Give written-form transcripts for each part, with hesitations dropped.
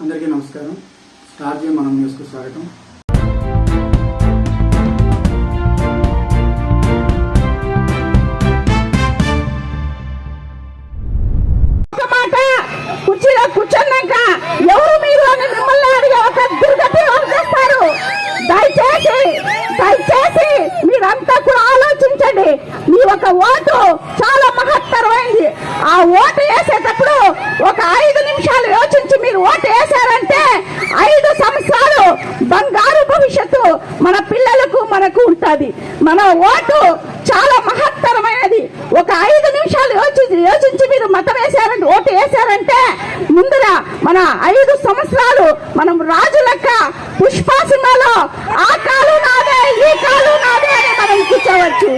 అందరికీ నమస్కారం. Star G మనం న్యూస్కు స్వాగతం. కుర్చీలో కూర్చున్నాక ఎవరు మీరు అని మిమ్మల్ని అడిగే ఒక దుర్గతి చేస్తారు. దయచేసి మీరంతా కూడా ఆలోచించండి. మీ ఒక ఓటు చాలా మహత్తరమైంది. ఆ ఓటు వేసేటప్పుడు ఒక 5 నిమిషాలు యోచించి మీరు ఓటు వేశారంటే 5 సంవత్సరాలు బంగారు భవిష్యత్తు మన పిల్లలకు మనకు ఉంటుంది. మన ఓటు చాలా మహత్తరమైనది. ఒక 5 నిమిషాలు యోచించి మీరు మతం వేశారంటే ఓటు వేశారంటే ముందర మన 5 సంవత్సరాలు మనం రాజు లెక్క పుష్పాసింహలో ఆ కాలు నాదే ఈ కాలు నాదే అని మనం కూర్చోవచ్చు.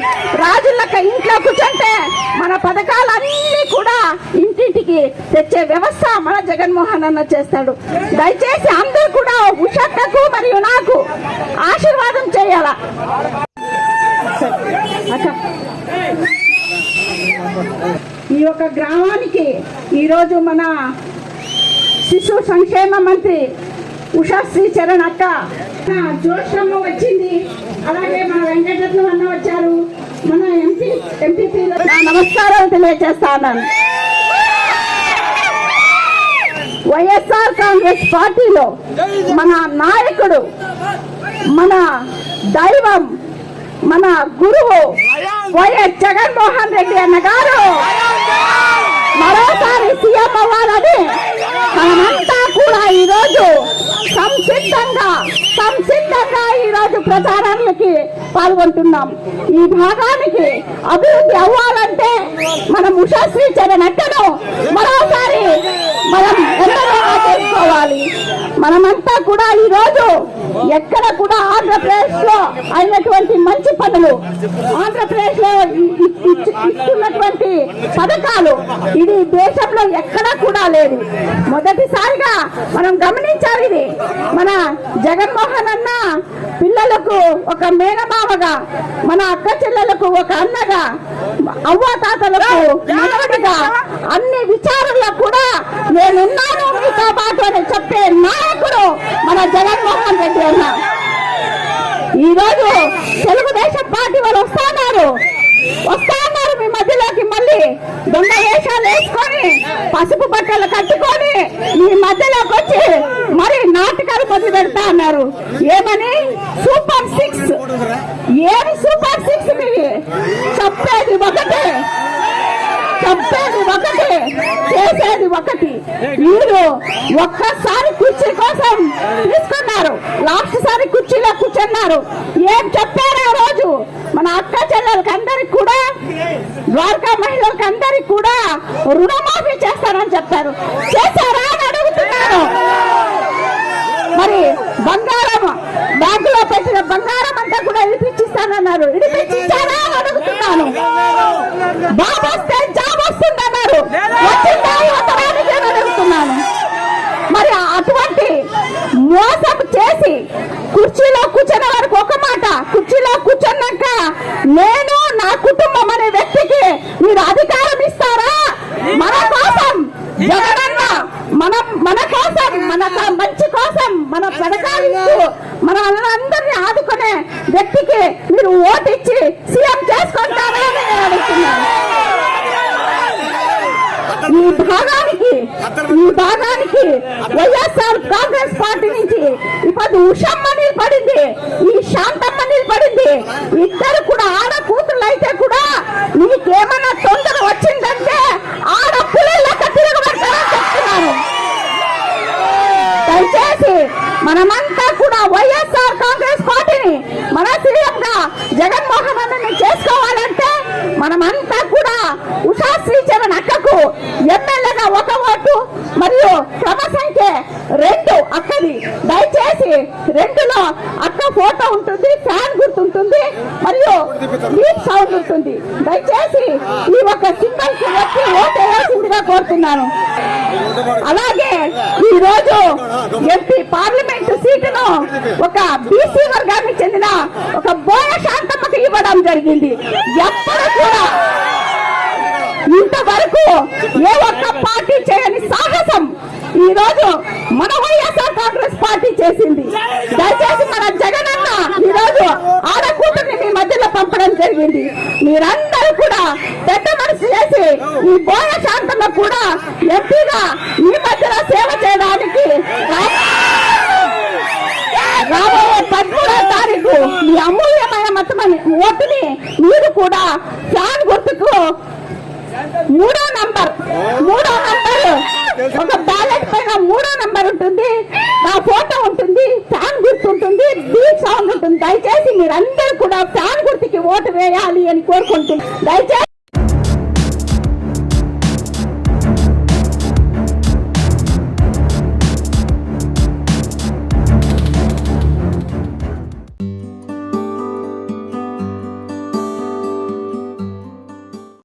రాజు లెక్క ఇంట్లో కూర్చుంటే మన పథకాలన్నీ కూడా ఇంటింటికి తెచ్చే వ్యవస్థ మన జగన్మోహన్ అన్న చేస్తాడు. దయచేసి అందరూ కూడా ఉషక్కకు మరియు నాకు ఆశీర్వాదం చేయాలా. ఈ యొక్క గ్రామానికి ఈరోజు మన శిశు సంక్షేమ మంత్రి ఉషాశ్రీ చరణ్ అక్క జోషమ్మ వచ్చింది. అలాగే మన వెంకటరత్నం అన్న వచ్చారు. మన ఎంపీ నమస్కారం తెలియజేస్తా ఉన్నాను. వైఎస్ఆర్ కాంగ్రెస్ పార్టీలో మన నాయకుడు, మన దైవం, మన గురువు వైఎస్ జగన్మోహన్ రెడ్డి అన్న గారు మరోసారి సీఎం అవ్వాలని మనమంతా కూడా ఈరోజు సంసిద్ధంగా ఈరోజు ప్రచారానికి పాల్గొంటున్నాం. ఈ భాగానికి అభివృద్ధి అవ్వాలంటే మనం ఉషాశ్రీ చరణ్ అక్కను మరోసారి మనం ఎంతగా చేసుకోవాలి. మనమంతా కూడా ఈరోజు ఎక్కడ కూడా ఆంధ్రప్రదేశ్ లో అయినటువంటి మంచి పనులు, ఆంధ్రప్రదేశ్ లో ఇస్తున్నటువంటి పథకాలు ఇది దేశంలో ఎక్కడా కూడా లేదు. మొదటిసారిగా మనం గమనించాలి. ఇది మన జగన్మోహన్ అన్న పిల్లలకు ఒక మేనమామగా, మన అక్క చెల్లెలకు ఒక అన్నగా, అవ్వాతాతలకు మనవడిగా, అన్ని విచారణలో కూడా నేనున్నాను మీతో పాటు అని చెప్పే నాయకుడు మన జగన్మోహన్ రెడ్డి అన్న. ఈరోజు తెలుగుదేశం పార్టీ వాళ్ళు వస్తున్నారు మీ మధ్యలోకి. మళ్ళీ దొంగ వేషాలు వేసుకొని పసుపు బట్టలు కట్టుకొని మీ మధ్యలోకి వచ్చి మరి నాటకాలు మొదలు పెడతా అన్నారు. ఏమని సూపర్ 6? ఏమి సూపర్ 6? మీవి చెప్పేది ఒకటే, చేసేది ఒకటి. మీరు ఒక్కసారి కుర్చీ కోసం తీసుకున్నారు, లాస్ట్ సారి కుర్చీలో కూర్చున్నారు. ఏం చెప్పారు ఆ రోజు? మన అక్క చెల్లెలకి అందరికి కూడా, ద్వారకా మహిళలకు అందరికి కూడా రుణమాఫీ చేస్తారని చెప్పారు. చేశారా అని అడుగుతున్నారు. మరి బంగారం బ్యాంకులో పెట్టిన బంగారం అంతా కూడా ఇడిపించిస్తానన్నారు. ఇడిపించారా అని అడుగుతున్నాను. బాబు వస్తే జాబ్ వస్తుందన్నారు. వచ్చిందా ఇవ్వడానికి అని అడుగుతున్నాను. మరి అటువంటి మోసం చేసి కుర్చీలో కూర్చున్న వరకు ఒక మాట, కుర్చీలో కూర్చున్నాక నేను నా కుటుంబం అనే వ్యక్తికి మీరు అధికారం ఇస్తారా? మన కోసం జగనన్న మన కోసం, మన మంచి కోసం, మన పథకాలు మన అందరినీ ఆదుకునే వ్యక్తికి మీరు ఓటు ఇచ్చి సీఎం చేసుకుంటారా అని నేను అడుగుతున్నాను. ఈ భాగానికి వైఎస్ఆర్ కాంగ్రెస్ పార్టీ నుంచి ఇప్పుడు ఉషమ్మ నిలబడింది, ఈ శాంతమ్మ నిలబడింది. ఇద్దరు కూడా ఆడ కూతుళ్ళు అయితే కూడా నీకేమన్నా తొందర వచ్చిందంటే ఆడ పులిలాగా తిరగబడతారని చెప్తున్నాను. దయచేసి మనమంతా కూడా వైఎస్ఆర్ కాంగ్రెస్ పార్టీని మన సీఎంగా జగన్మోహన్ అన్నని చేసుకోవాలంటే మనమంతా కూడా ఉషాశ్రీ చరణ్ అక్కకు ఎమ్మెల్యేగా ఒక ఓటు మరియు క్రమ సంఖ్య 2 అక్కది. దయచేసి 2లో అక్క ఫోటో ఉంటుంది, ఫ్యాన్ గుర్తుంటుంది మరియు బీప్ సౌండ్ ఉంటుంది. దయచేసి ఈ ఒక సింబల్ కి వచ్చి ఓటు వేయాల్సిందిగా కోరుతున్నాను. అలాగే ఈ రోజు ఎంపీ పార్లమెంటు సీటును ఒక బీసీ వర్గానికి చెందిన ఒక బోయ శాంతమ్మకి ఇవ్వడం జరిగింది. ఎప్పుడు కూడా ఇంతవరకు ఏ ఒక్క పార్టీ చేయని సాహసం ఈ రోజు మన వైఎస్ఆర్ కాంగ్రెస్ పార్టీ చేసింది. దయచేసి మన జగనన్న ఈ రోజు ఆడకూటని మీ మధ్యలో పంపడం జరిగింది. మీరందరూ కూడా పెద్ద మనసు చేసి ఈ బోయ శాంతమ్మ కూడా ఎంపీగా మీ మధ్యలో సేవ చేయడానికి రాబోయే 13వ తారీఖు మీ అమూల్యమైన మతమని ఓటుని మీరు కూడా ఫ్యాన్ గుర్తుకు 3వ నంబర్ ఒక బ్యాలెట్ పైన 3వ నంబర్ ఉంటుంది, నా ఫోటో ఉంటుంది, ఫ్యాన్ గుర్తు ఉంటుంది, బీట్ సౌండ్ ఉంటుంది. దయచేసి మీరందరూ కూడా ఫ్యాన్ గుర్తుకి ఓటు వేయాలి అని కోరుకుంటున్నాను. దయచేసి